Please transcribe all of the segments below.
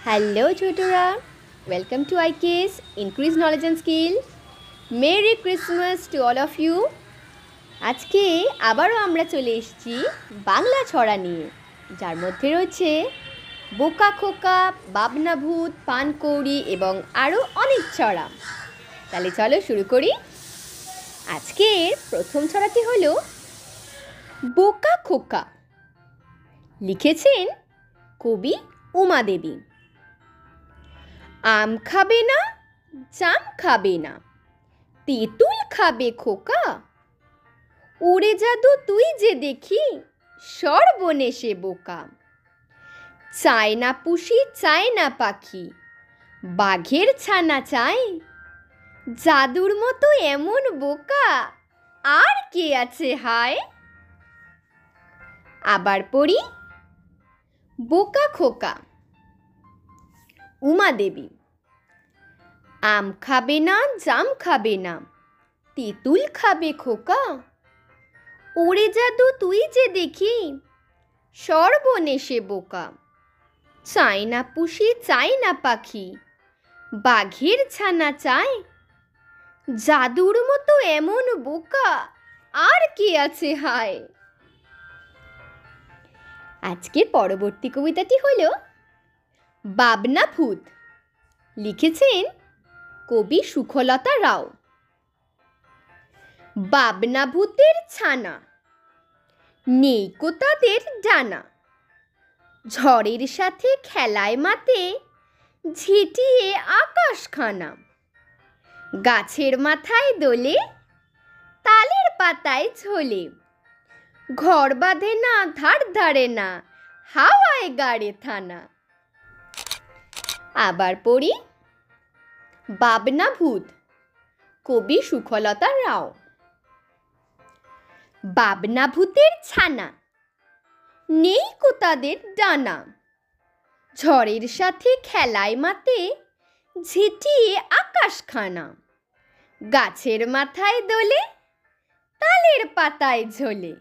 Hello ছোটরা, welcome to আইকেস increase knowledge and skill. Merry Christmas to all of you. আজকে আবারও আমরা চলে এসেছি বাংলা ছড়া নিয়ে, যার মধ্যে রয়েছে বোকা খোকা, বাবনা ভূত, পানকৌড়ি এবং আরও অনেক ছড়া। তাহলে চলো শুরু করি। আজকের প্রথম ছড়াটি হলো বোকা খোকা। লিখেছেন কবি উমা দেবী। আম খাবে না, জাম খাবে না, তেঁতুল খাবে খোকা। উড়ে জাদু তুই যে দেখি, সর্বনেশে বোকা। চায় না পুষি, চায় না পাখি, বাঘের ছানা চায়। জাদুর মতো এমন বোকা আর কে আছে হায়। আবার পড়ি। বোকা খোকা। উমা দেবী। আম খাবে না, জাম খাবে না, তেঁতুল খাবে খোকা। ওরে জাদু তুই যে দেখি, সর্বনেশে বোকা। চায় না পুষি, চায় না পাখি, বাঘের ছানা চায়। জাদুর মতো এমন বোকা আর কে আছে হায়। আজকের পরবর্তী কবিতাটি হলো বাবনা ভূত। লিখেছেন কবি সুখলতা রাও। বাবনা ভূতের ছানা, নেই কো তাদের ডানা। ঝড়ের সাথে খেলায় মাতে, ঝিটিয়ে আকাশখানা। গাছের মাথায় দোলে, তালের পাতায় ঝোলে। ঘর বাঁধে না, ধার ধারে না, হাওয়ায় গাড়ে থানা। আবার পড়ি। বাবনা ভূত, কবি সুখলতা রাও। বাবনা ভূতের ছানা, নেই কো তাদের ডানা। ঝড়ের সাথে খেলায় মাতে, ঝিটিয়ে আকাশখানা। গাছের মাথায় দোলে, তালের পাতায় ঝোলে।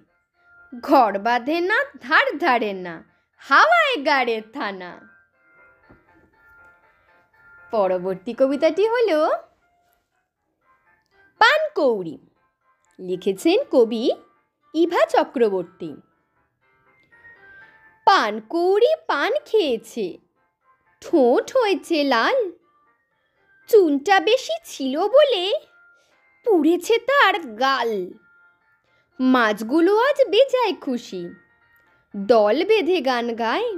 ঘর বাঁধে না, ধার ধারে না, হাওয়ায় গাড়ে থানা। পরবর্তী কবিতাটি হলো পানকৌড়ি। লিখেছেন কবি ইভা চক্রবর্তী। পানকৌড়ি পান খেয়েছে, ঠোঁট হয়েছে লাল। চুনটা বেশি ছিল বলে পুড়েছে তার গাল। মাছগুলো আজ বেজায় খুশি, দল বেঁধে গান গায়।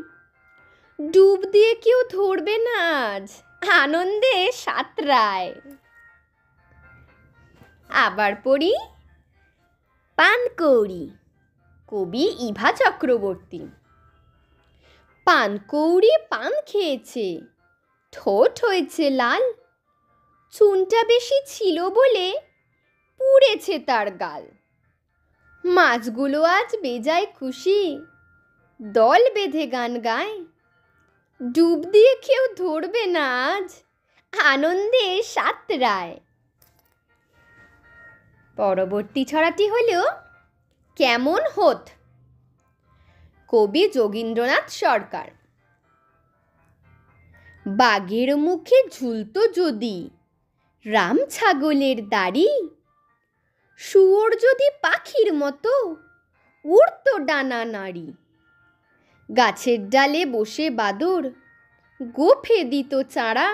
ডুব দিয়ে কেউ ধরবে না আজ, আনন্দে সাঁতরায়। আবার পড়ি। পানকৌড়ি, কবি ইভা চক্রবর্তী। পানকৌড়ি পান খেয়েছে, ঠোঁট হয়েছে লাল। চুনটা বেশি ছিল বলে পুড়েছে তার গাল। মাছগুলো আজ বেজায় খুশি, দল বেঁধে গান গায়। ডুব দিয়ে কেউ ধরবে না আজ, আনন্দে সাঁতরায়। পরবর্তী ছড়াটি হলো কেমন হোত। কবি যোগীন্দ্রনাথ সরকার। বাঘের মুখে ঝুলতো যদি রাম ছাগলের দাড়ি। শুয়োর যদি পাখির মতো উড়তো ডানা নাড়ি। গাছের ডালে বসে বাদর গোফে দিত চারা।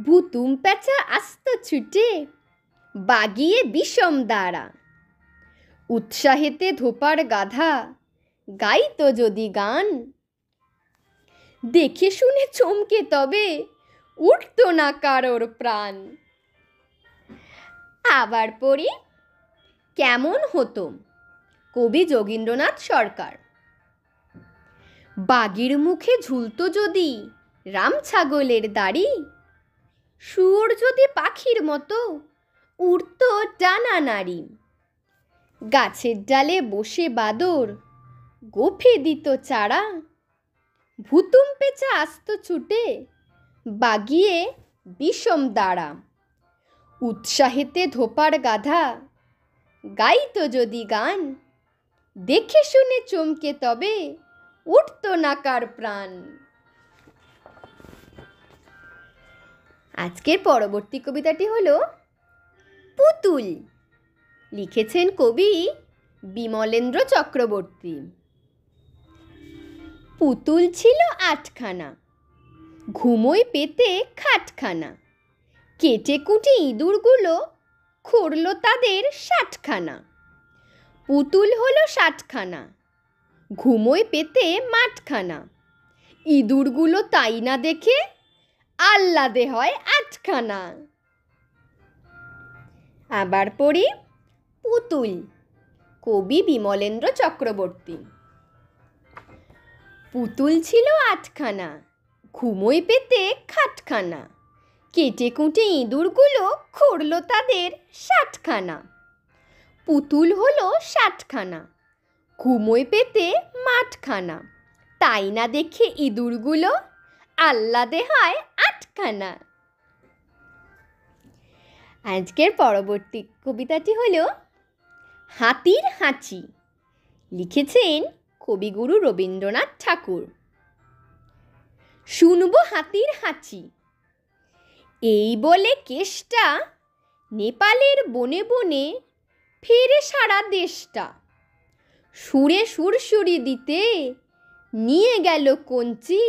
ভুতুম প্যাঁচা আসত ছুটে, বাগিয়ে বিষম দ্বারা। উৎসাহেতে ধোপার গাধা গাইতো যদি গান। দেখে শুনে চমকে তবে উঠতো না কারোর প্রাণ। আবার পড়ি। কেমন হতো। কবি যোগীন্দ্রনাথ সরকার। বাঘের মুখে ঝুলতো যদি রাম ছাগলের দাড়ি। শুয়োর যদি পাখির মতো উড়তো ডানা নাড়ি। গাছের ডালে বসে বাদর গোফে দিত চারা। ভুতুম পেঁচা আসত ছুটে, বাগিয়ে বিষম দ্বারা। উৎসাহেতে ধোপার গাধা গাইতো যদি গান। দেখে শুনে চমকে তবে উঠতো না কার প্রাণ। আজকের পরবর্তী কবিতাটি হলো পুতুল। লিখেছেন কবি বিমলেন্দ্র চক্রবর্তী। পুতুল ছিল 8খানা, ঘুমোয় পেতে খাটখানা, কেটে কুটে ইঁদুরগুলো খুঁড়ল তাদের 60খানা। পুতুল হলো 60খানা, ঘুমোয় পেতে মাঠখানা, ইঁদুরগুলো তাই না দেখে আহ্লাদে হয় 8খানা। আবার পড়ি পুতুল, কবি বিমলেন্দ্র চক্রবর্তী। পুতুল ছিল 8খানা, ঘুমোয় পেতে খাটখানা, কেটে কুটে ইঁদুরগুলো খুঁড়ল তাদের 60খানা। পুতুল হলো 60খানা, ঘুমোয় পেতে মাঠখানা, তাই না দেখে ইঁদুরগুলো আহ্লাদে হয় 8খানা। আজকের পরবর্তী কবিতাটি হলো হাতির হাঁচি। লিখেছেন কবিগুরু রবীন্দ্রনাথ ঠাকুর। শুনবো হাতির হাঁচি, এই বলে কেষ্টা নেপালের বনে বনে ফেরে সারা দেশটা। সুরে সুরসুরি দিতে নিয়ে গেল কঞ্চি,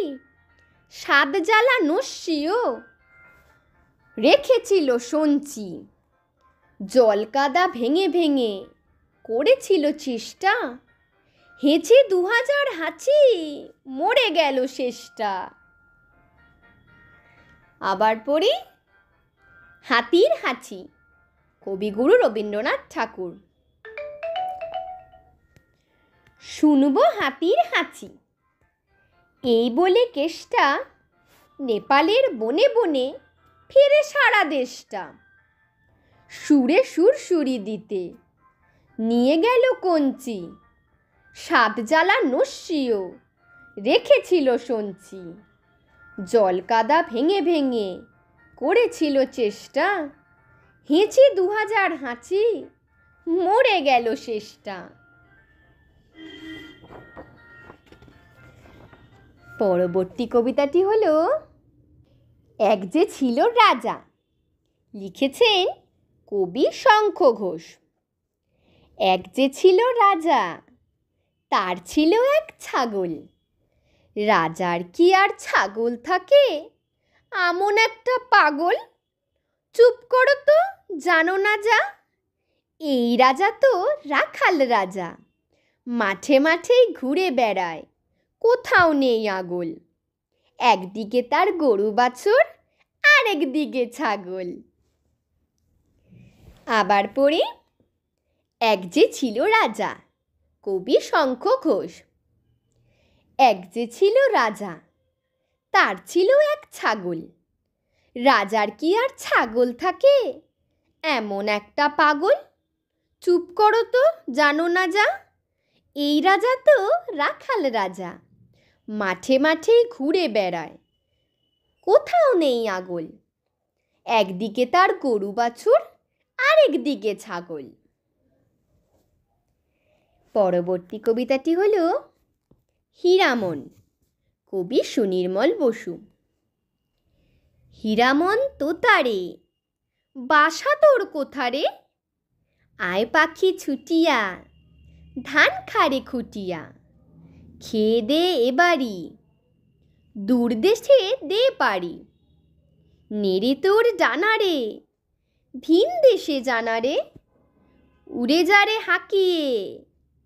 সাত জ্বালা নস্যিও রেখেছিল সঞ্চি। জলকাদা ভেঙে ভেঙে করেছিল চেষ্টা, হেঁচে 2000 হাঁচি মরে গেল শেষটা। আবার পড়ি হাতির হাঁচি, কবিগুরু রবীন্দ্রনাথ ঠাকুর। শুনবো হাতির হাঁচি, এই বলে কেষ্টা নেপালের বনে বনে ফিরে সারা দেশটা। সুরে সুরসুরি দিতে নিয়ে গেল কঞ্চি, সাত জ্বালা নস্যিও রেখেছিল সঞ্চি। জলকাদা ভেঙে ভেঙে করেছিল চেষ্টা, হেঁচে 2000 হাঁচি মরে গেল শেষটা। পরবর্তী কবিতাটি হলো এক যে ছিল রাজা। লিখেছেন কবি শঙ্খ ঘোষ। এক যে ছিল রাজা, তার ছিল এক ছাগল। রাজার কি আর ছাগল থাকে, আমন একটা পাগল। চুপ করো তো, জানো না যা, এই রাজা তো রাখাল রাজা। মাঠে মাঠেই ঘুরে বেড়ায়, কোথাও নেই আগল। একদিকে তার গরু বাছুর, আরেকদিকে ছাগল। আবার পড়ি এক যে ছিল রাজা, কবি শঙ্খ ঘোষ। এক যে ছিল রাজা, তার ছিল এক ছাগল। রাজার কি আর ছাগল থাকে, এমন একটা পাগল। চুপ করো তো, জানো না যা, এই রাজা তো রাখাল রাজা। মাঠে মাঠেই ঘুরে বেড়ায়, কোথাও নেই আগল। একদিকে তার গরু বাছুর, আরেকদিকে ছাগল। পরবর্তী কবিতাটি হলো হীরামন, কবি সুনির্মল বসু। হীরামন তোতারে, বাসা তোর কোথারে? আয় পাখি ছুটিয়া, ধান খারে খুটিয়া। খেয়ে দে এবারি, দূর দেশে দে পারি। নেড়ে তোর ডানারে, ভিন দেশে জানারে। উড়ে যারে হাঁকিয়ে,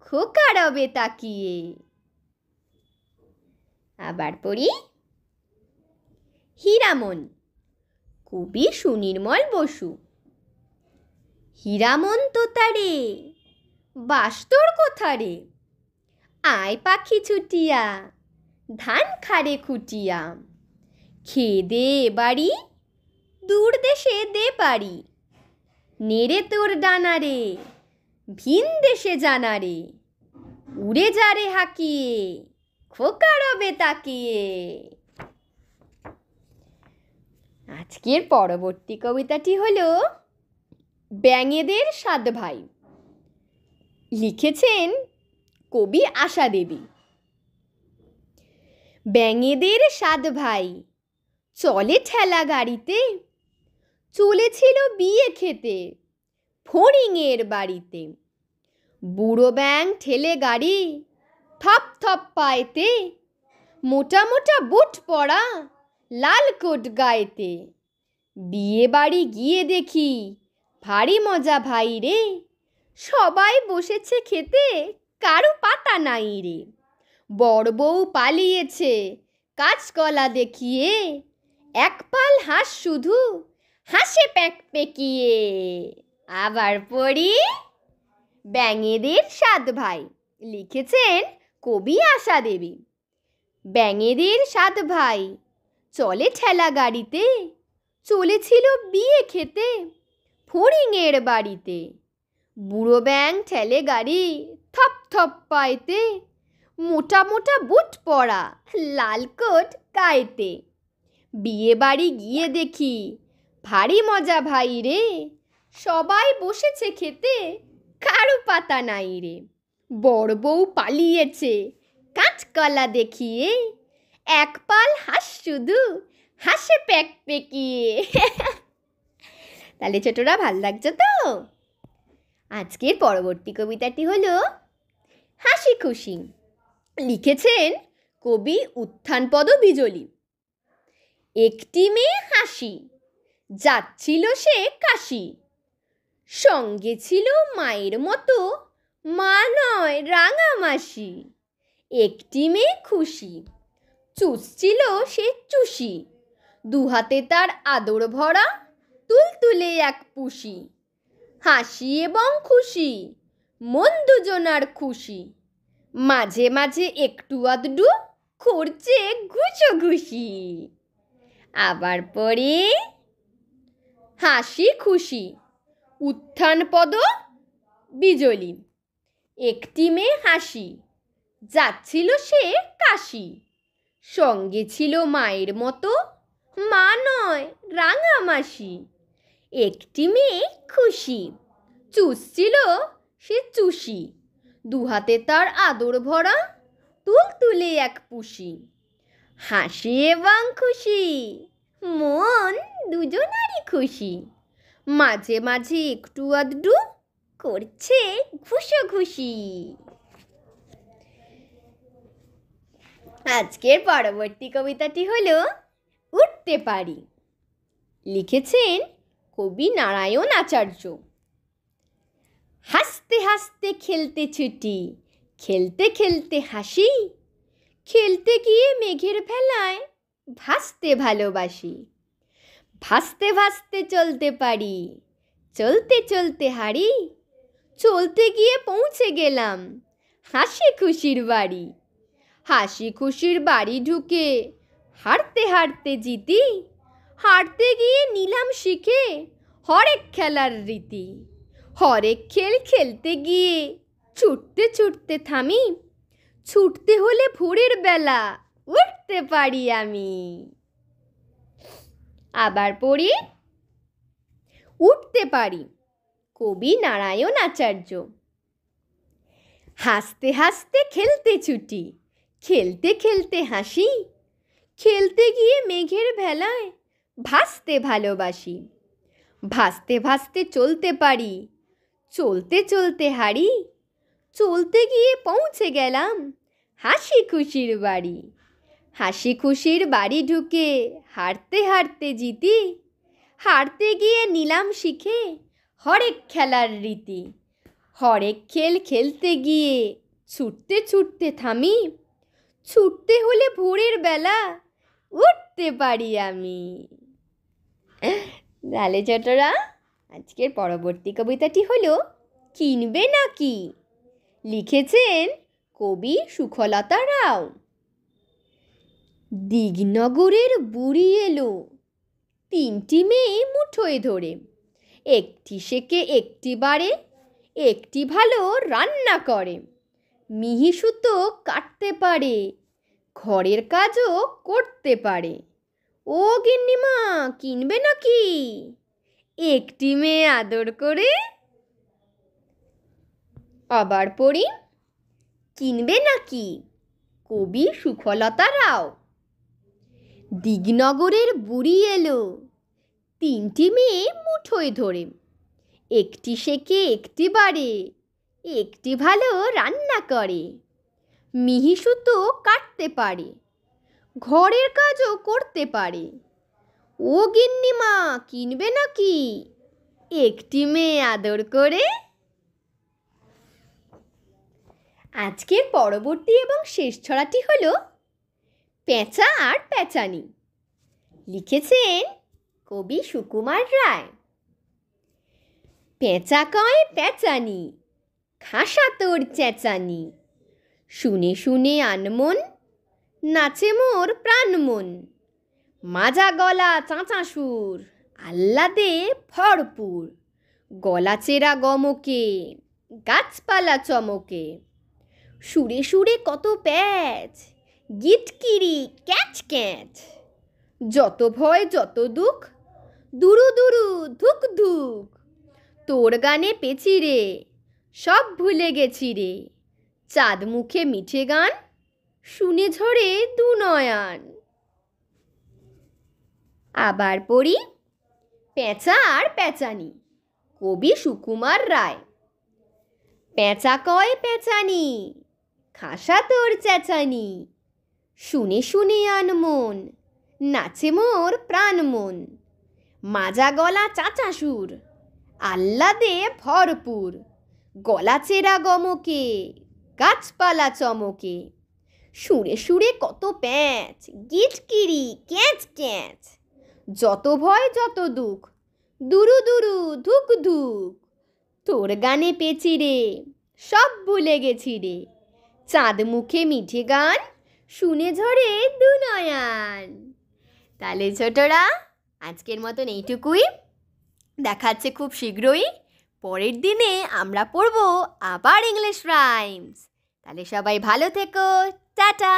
খোকা রবে তাকিয়ে। আবার পড়ি হীরামন, কবি সুনির্মল বসু। হীরামন তোতারে, বাস তোর কোথারে? আয় পাখি ছুটিয়া, ধান খারে খুটিয়া। খেয়ে দে এবারি, দূর দেশে দে পারি। নেড়ে তোর ডানারে, ভিন দেশে জানারে। উড়ে যারে হাঁকিয়ে, খোকা রবে তাকিয়ে। আজকের পরবর্তী কবিতাটি হলো ব্যাঙেদের 7 ভাই। লিখেছেন কবি আশা দেবী। ব্যাঙেদের 7 ভাই, চলে ঠেলা গাড়িতে, চলেছিল বিয়ে খেতে ফড়িংয়ের বাড়িতে। বুড়ো ব্যাং ঠেলে গাড়ি, থপ থপ পায়েতে, মোটা মোটা বুট পরা, লাল কোট গায়েতে। বিয়ে বাড়ি গিয়ে দেখি ভারী মজা ভাই রে, সবাই বসেছে খেতে কারু পাতা নাই রে। বড় বউ পালিয়েছে কাঁচকলা দেখিয়ে, এক পাল হাঁস শুধু হাসে প্যাক পেকিয়ে। আবার পড়ি ব্যাঙেদের 7 ভাই, লিখেছেন কবি আশা দেবী। ব্যাঙেদের 7 ভাই, চলে ঠেলা গাড়িতে, চলেছিল বিয়ে খেতে ফড়িংয়ের বাড়িতে। বুড়ো ব্যাং ঠেলে গাড়ি, থপ থপ পায়েতে, মোটা মোটা বুট পরা, লাল কোট গায়েতে। বিয়ে বাড়ি গিয়ে দেখি ভারী মজা ভাই রে, সবাই বসেছে খেতে কারু পাতা নাই রে। বড় বউ পালিয়েছে কাঁচকলা দেখিয়ে, এক পাল হাঁস শুধু হাসে প্যাক পেকিয়ে। তাহলে ছোটরা ভাল লাগছে তো? আজকের পরবর্তী কবিতাটি হলো হাসি খুশি। লিখেছেন কবি উত্থানপদ বিজলি। একটি মেয়ে হাসি, যাচ্ছিল সে কাশি, সঙ্গে ছিল মায়ের মতো মা নয় রাঙা মাসি। একটি মেয়ে খুশি, চুষছিল সে চুষি, দুহাতে তার আদর ভরা তুলতুলে এক পুষি। হাসি এবং খুশি, মন দুজনার খুশি, মাঝে মাঝে একটু আধটু করছে ঘুষোঘুষি। আবার পড়ি হাসি খুশি। উত্থানপদ বিজলি। একটি মেয়ে হাসি, যাচ্ছিল সে কাশি, সঙ্গে ছিল মায়ের মতো মা নয় রাঙা মাসি। একটি মেয়ে খুশি, চুষছিল সে চুষি, দুহাতে তার আদর ভরা তুলতুলে এক পুষি। হাসি এবং খুশি, মন দুজনারই খুশি, মাঝে মাঝে একটু আধটু করছে ঘুষোঘুষি। আজকের পরবর্তী কবিতাটি হলো উঠতে পারি। লিখেছেন কবি নারায়ণ আচার্য। হাসতে হাসতে খেলতে ছুটি, খেলতে খেলতে হাসি, খেলতে গিয়ে মেঘের ভেলায় ভাসতে ভালোবাসি। ভাসতে ভাসতে চলতে পারি, চলতে চলতে হারি, চলতে গিয়ে পৌঁছে গেলাম হাসি খুশির বাড়ি। হাসি খুশির বাড়ি ঢুকে হাঁটতে হাঁটতে জিতি, হাঁটতে গিয়ে নিলাম শিখে হরেক খেলার রীতি। হরেক খেল খেলতে গিয়ে ছুটতে ছুটতে থামি, ছুটতে হলে ভোরের বেলা উঠতে পারি আমি। আবার পড়ি উঠতে পারি। কবি নারায়ণ আচার্য। হাসতে হাসতে খেলতে ছুটি, খেলতে খেলতে হাসি, খেলতে গিয়ে মেঘের ভেলায় ভাসতে ভালোবাসি। ভাসতে ভাসতে চলতে পারি, চলতে চলতে হারি, চলতে গিয়ে পৌঁছে গেলাম হাসি খুশির বাড়ি। হাসি খুশির বাড়ি ঢুকে হাঁটতে হাঁটতে জিতি, হাঁটতে গিয়ে নিলাম শিখে হরেক খেলার রীতি। হরেক খেল খেলতে গিয়ে ছুটতে ছুটতে থামি, ছুটতে হলে ভোরের বেলা উঠতে পারি আমি। তাহলে ছোটরা আজকের পরবর্তী কবিতাটি হলো কিনবে নাকি। লিখেছেন কবি সুখলতা রাও। দিগনগরের বুড়ি এলো 3টি মেয়ে মুঠোয় ধরে, একটি শেখে একটি বারে, একটি ভালো রান্না করে, মিহি সুতো কাটতে পারে, ঘরের কাজও করতে পারে। ও গিন্নিমা কিনবে নাকি, একটি মেয়ে আদর করে। আবার পড়ি কিনবে নাকি। কবি সুখলতা রাও। দিগনগরের বুড়ি এলো, তিনটি মেয়ে মুঠোয় ধরে। একটি শেখে একটি বাড়ে, একটি ভালো রান্না করে। মিহি সুতো কাটতে পারে, ঘরের কাজও করতে পারে। ও গিন্নিমা কিনবে নাকি একটি মেয়ে আদর করে? আজকের পরবর্তী এবং শেষ ছড়াটি হলো পেঁচা আর পেঁচানি। লিখেছেন কবি সুকুমার রায়। পেঁচা কয় পেঁচানি, খাসা তোর চেঁচানি। শুনে শুনে আনমন, নাচে মোর প্রাণ মন। মাজা গলা চাঁচা সুর, আহ্লাদে ভরপুর। গলা চেরা গমকে, গাছপালা চমকে। সুরে সুরে কত প্যাচ, গিটকিরি ক্যাচ ক্যাচ। যত ভয় যত দুঃখ, দুরু দুরু ধুক ধুক। তোর গানে পেছি রে, সব ভুলে গেছি রে। চাঁদ মুখে মিঠে গান, শুনে ঝরে দু নয়ন। আবার পড়ি পেঁচা আর পেঁচানি। কবি সুকুমার রায়। পেঁচা কয় পেঁচানি, খাসা তোর চেঁচানি। শুনে শুনে আনমন, নাচে মোর প্রাণ মন। মাজা গলা চাচা সুর, আহ্লাদে ভরপুর। গলা চেরা গমকে, গাছপালা চমকে। সুরে সুরে কত প্যাঁচ, গিটকিরি ক্যাঁচ ক্যাঁচ। যত ভয় যত দুঃখ, দুরু দুরু ধুক ধুক। তোর গানে পেছি রে, সব ভুলে গেছি রে। চাঁদ মুখে মিঠে গান, শুনে ঝরে দু নয়ন। তাহলে ছোটরা, আজকের মতন এইটুকুই। দেখাচ্ছে খুব শীঘ্রই। পরের দিনে আমরা পড়ব আবার ইংলিশ রাইমস। তাহলে সবাই ভালো থেকো। টাটা।